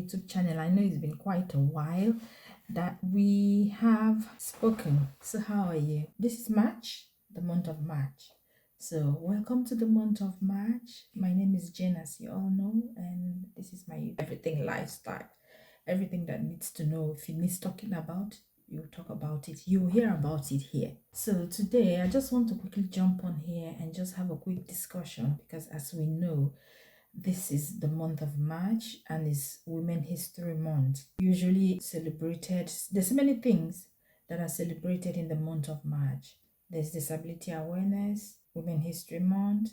YouTube channel. I know it's been quite a while that we have spoken. So, how are you? This is March, the month of March. So, welcome to the month of March. My name is Jen, as you all know, and this is my everything lifestyle. Everything that needs to know, if it needs talking about, you talk about it, you hear about it here. So today I just want to quickly jump on here and just have a quick discussion because as we know, this is the month of March and is Women History Month. Usually celebrated, there's so many things that are celebrated in the month of March. There's Disability Awareness, Women History Month,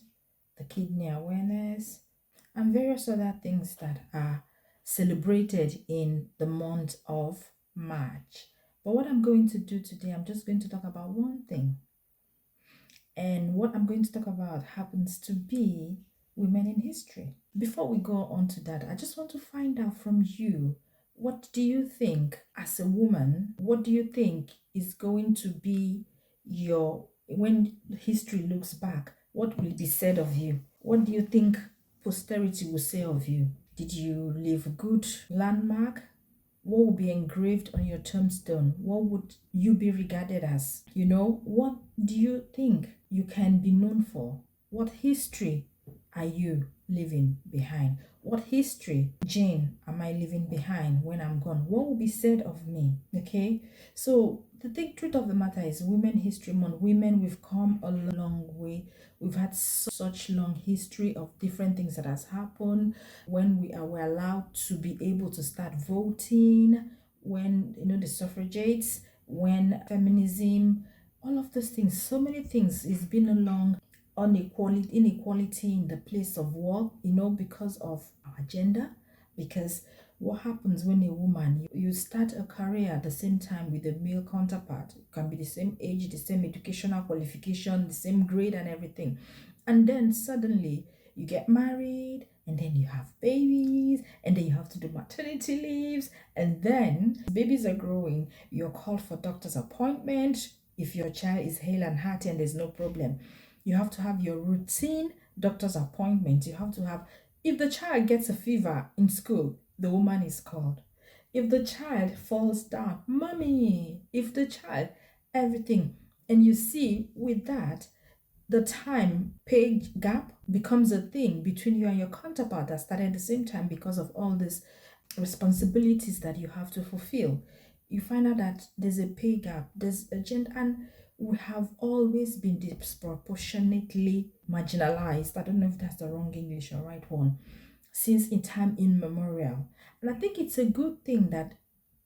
the Kidney Awareness, and various other things that are celebrated in the month of March. But what I'm going to do today, I'm just going to talk about one thing. And what I'm going to talk about happens to be women in history. Before we go on to that, I just want to find out from you, what do you think as a woman, what do you think is going to be when history looks back, what will be said of you? What do you think posterity will say of you? Did you leave a good landmark? What will be engraved on your tombstone? What would you be regarded as? What do you think you can be known for? What history are you leaving behind? What history, Jane, am I leaving behind when I'm gone? What will be said of me? Okay, so the truth of the matter is, Women History Month, women, we've come a long way. We've had such long history of different things that has happened. When we're allowed to be able to start voting, when the suffragettes, when feminism, all of those things, so many things. It's been a long inequality in the place of work, because of our gender. Because what happens when a woman, you start a career at the same time with a male counterpart? It can be the same age, the same educational qualification, the same grade and everything, and then suddenly you get married, and then you have babies, and then you have to do maternity leaves, and then babies are growing, you're called for doctor's appointment. If your child is hale and hearty and there's no problem, you have to have your routine doctor's appointment. You have to have, if the child gets a fever in school, the woman is called. If the child falls down, mommy. If the child, everything. And you see, with that, the time pay gap becomes a thing between you and your counterpart that started at the same time because of all these responsibilities that you have to fulfill. You find out that there's a pay gap, there's a gender, and we have always been disproportionately marginalized. I don't know if that's the wrong English or right one, since in time immemorial. And I think it's a good thing that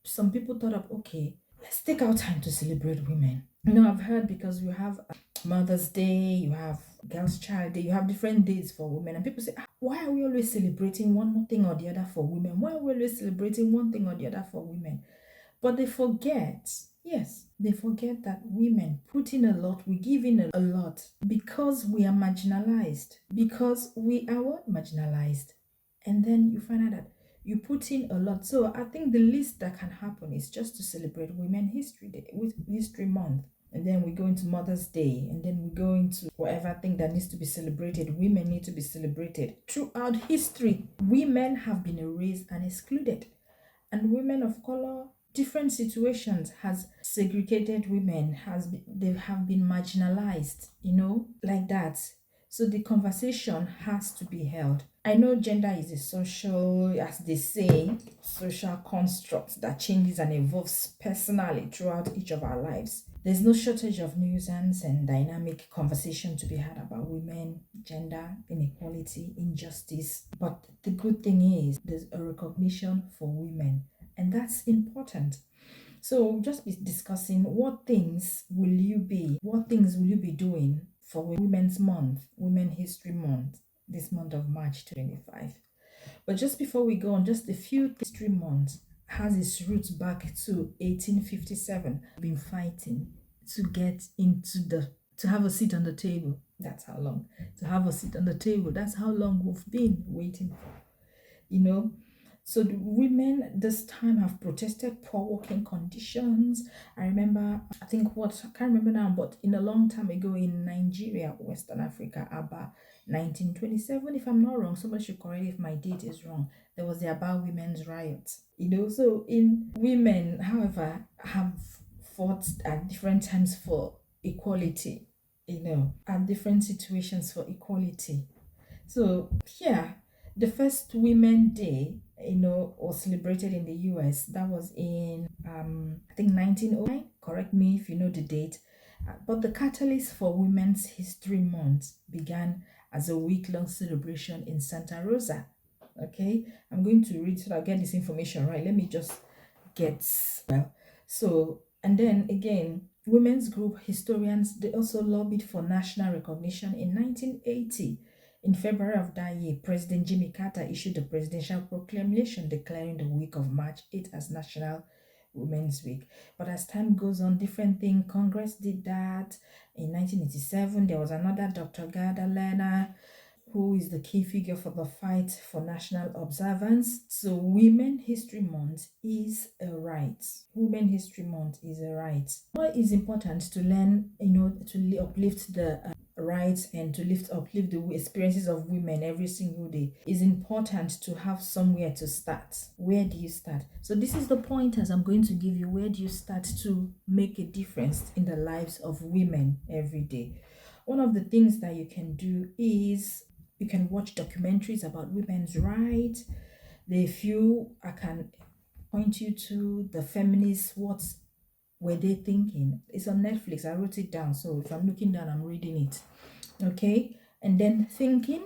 some people thought of, okay, let's take our time to celebrate women. I've heard, because you have Mother's Day, you have Girls' Child Day, you have different days for women, and people say, why are we always celebrating one thing or the other for women? Why are we always celebrating one thing or the other for women? But they forget, yes, they forget that women put in a lot, we give in a lot because we are marginalized, because we are what? Marginalized. And then you find out that you put in a lot. So I think the least that can happen is just to celebrate Women History Day, with History Month. And then we go into Mother's Day, and then we go into whatever thing that needs to be celebrated. Women need to be celebrated. Throughout history, women have been erased and excluded. And women of color, different situations has segregated women, they have been marginalized, like that. So the conversation has to be held. I know gender is a social, as they say, social construct that changes and evolves personally throughout each of our lives. There's no shortage of nuisance and dynamic conversation to be had about women, gender, inequality, injustice. But the good thing is there's a recognition for women, and that's important. So we'll just be discussing what things will you be doing for Women's Month, Women History Month, this month of March 25. But just before we go on, just a few history months has its roots back to 1857. Been fighting to get to have a seat on the table. That's how long. To have a seat on the table. That's how long we've been waiting for. So the women this time have protested poor working conditions. I remember, I think what, I can't remember now, but in a long time ago in Nigeria, Western Africa, about 1927, if I'm not wrong, somebody should correct if my date is wrong. There was the Aba Women's Riot. So in women, however, have fought at different times for equality, at different situations for equality. So yeah, the first Women Day, was celebrated in the US. That was in I think 1909. Correct me if you know the date. But the catalyst for Women's History Month began as a week-long celebration in Santa Rosa. Okay, I'm going to read so that I get this information right. Let me just get well. So, and then again, women's group historians, they also lobbied for national recognition in 1980. In February of that year, President Jimmy Carter issued a presidential proclamation declaring the week of March 8th as National Women's Week. But as time goes on, different things, Congress did that. In 1987, there was another Dr. Gerda Lerner who is the key figure for the fight for national observance. So, Women History Month is a right. Women History Month is a right. Why is important to learn, to uplift the rights and to uplift the experiences of women every single day. Is important to have somewhere to start. Where do you start? So this is the pointers I'm going to give you. Where do you start to make a difference in the lives of women every day? One of the things that you can do is you can watch documentaries about women's rights. The few I can point you to, the feminists, what were they thinking? It's on Netflix. I wrote it down. So if I'm looking down, I'm reading it. Okay. And then Thinking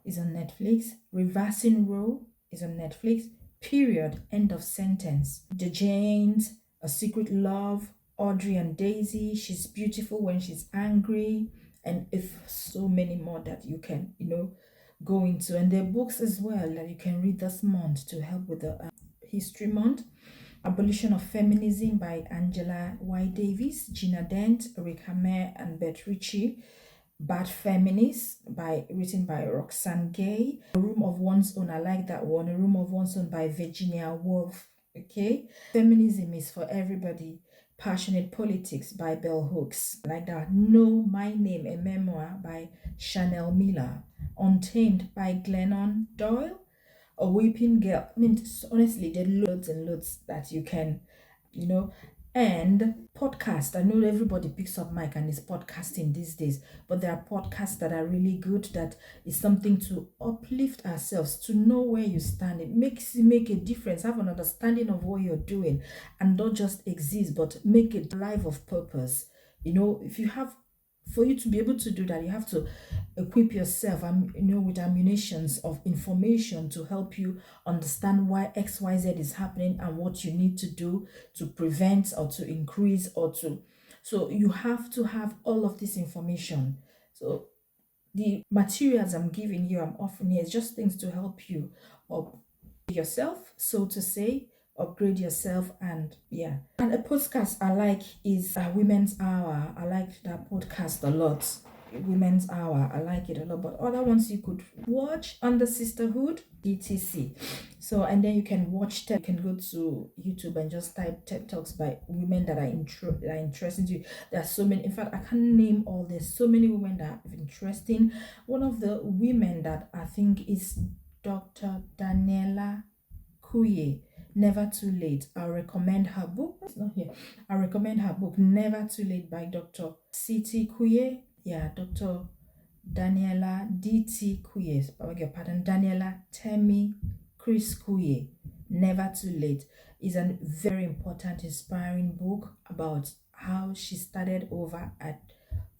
is on Netflix. Reversing Role is on Netflix. Period. End of sentence. The Janes, A Secret Love, Audrey and Daisy, She's Beautiful When She's Angry, and if so many more that you can, go into. And there are books as well that you can read this month to help with the History Month. Abolition of Feminism by Angela Y. Davis, Gina Dent, Rick Hammer, and Beth Ritchie. Bad Feminist written by Roxane Gay. A Room of One's Own, I like that one. A Room of One's Own by Virginia Woolf. Okay. Feminism is for Everybody. Passionate Politics by Bell Hooks. Like that. Know My Name, a memoir by Chanel Miller. Untamed by Glennon Doyle. A Weeping Girl. I mean, honestly, there are loads and loads that you can, and podcast. I know everybody picks up mic and is podcasting these days, but there are podcasts that are really good, that is something to uplift ourselves, to know where you stand. It makes you make a difference, have an understanding of what you're doing, and not just exist, but make a life of purpose. If you have, for you to be able to do that, you have to equip yourself with ammunitions of information to help you understand why XYZ is happening and what you need to do to prevent or to increase so you have to have all of this information. So the materials I'm giving you, I'm offering here, is just things to help you up yourself, so to say, upgrade yourself. And yeah, and a podcast I like is Women's Hour. I like that podcast a lot. Women's Hour, I like it a lot. But other ones you could watch under Sisterhood, etc. So, and then you can watch TED. You can go to YouTube and just type TED Talks by women that are interesting to you. There are so many. In fact, I can't name all. There's so many women that are interesting. One of the women that I think is Dr. Daniela Kuye, Never Too Late. I'll recommend her book. It's not here. I recommend her book, Never Too Late by Dr. C.T. Kuye. Yeah, Dr. Daniela D.T. Kuye. I beg your pardon. Daniela Temi Chris Kuye. Never Too Late is a very important, inspiring book about how she started over at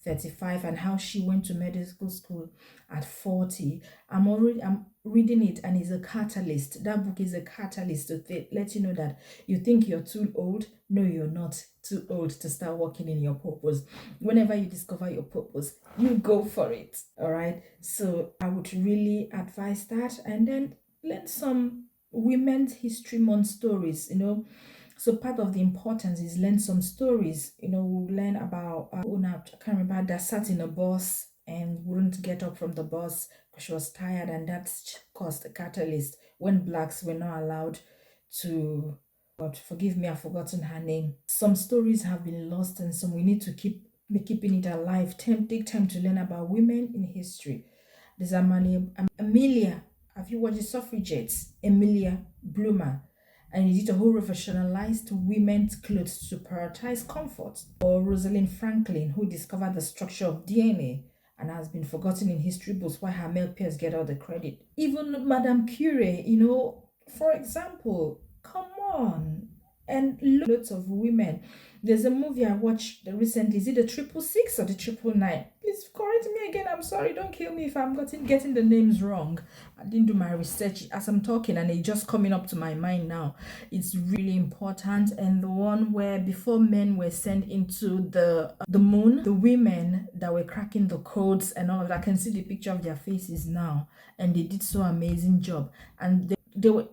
35 and how she went to medical school at 40. I'm reading it, and it's a catalyst. That book is a catalyst to let you know that you think you're too old. No, you're not too old to start working in your purpose. Whenever you discover your purpose, you go for it. All right. So I would really advise that, and then learn some Women's History Month stories. So part of the importance is learn some stories. We'll learn about I can't remember, that sat in a bus and wouldn't get up from the bus because she was tired, and that caused a catalyst when blacks were not allowed to. God, forgive me, I've forgotten her name. Some stories have been lost, and some we need to be keeping it alive. Take time to learn about women in history. There's Amelia. Have you watched the Suffragettes? Amelia Bloomer. And he did a whole revolutionized women's clothes to prioritize comfort. Or Rosalind Franklin, who discovered the structure of DNA and has been forgotten in history books, while her male peers get all the credit. Even Madame Curie, for example, come on. And lots of women. There's a movie I watched recently. Is it the 666 or the 999? Please correct me again. I'm sorry. Don't kill me if I'm getting the names wrong. I didn't do my research as I'm talking, and it's just coming up to my mind now. It's really important. And the one where before men were sent into the moon, the women that were cracking the codes and all of that, I can see the picture of their faces now, and they did so amazing job. And they were.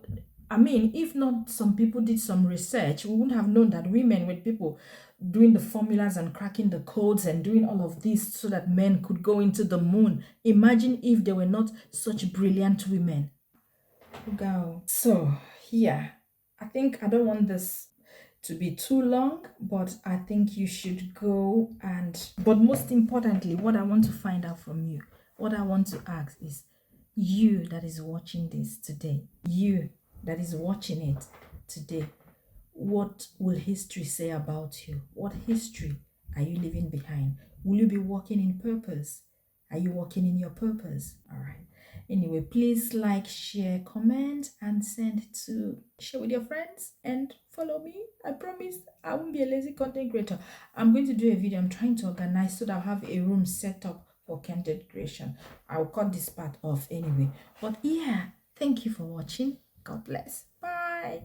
I mean, if not some people did some research, we wouldn't have known that women were people doing the formulas and cracking the codes and doing all of this so that men could go into the moon. Imagine if they were not such brilliant women. Go. So, yeah, I think I don't want this to be too long, but I think you should go but most importantly, what I want to find out from you, what I want to ask is, you that is watching this today, you that is watching it today, what will history say about you? What history are you leaving behind? Will you be walking in purpose? Are you walking in your purpose? All right. Anyway, please like, share, comment, and share with your friends and follow me. I promise I won't be a lazy content creator. I'm going to do a video. I'm trying to organize so that I'll have a room set up for content creation. I'll cut this part off anyway. But yeah, thank you for watching. God bless. Bye.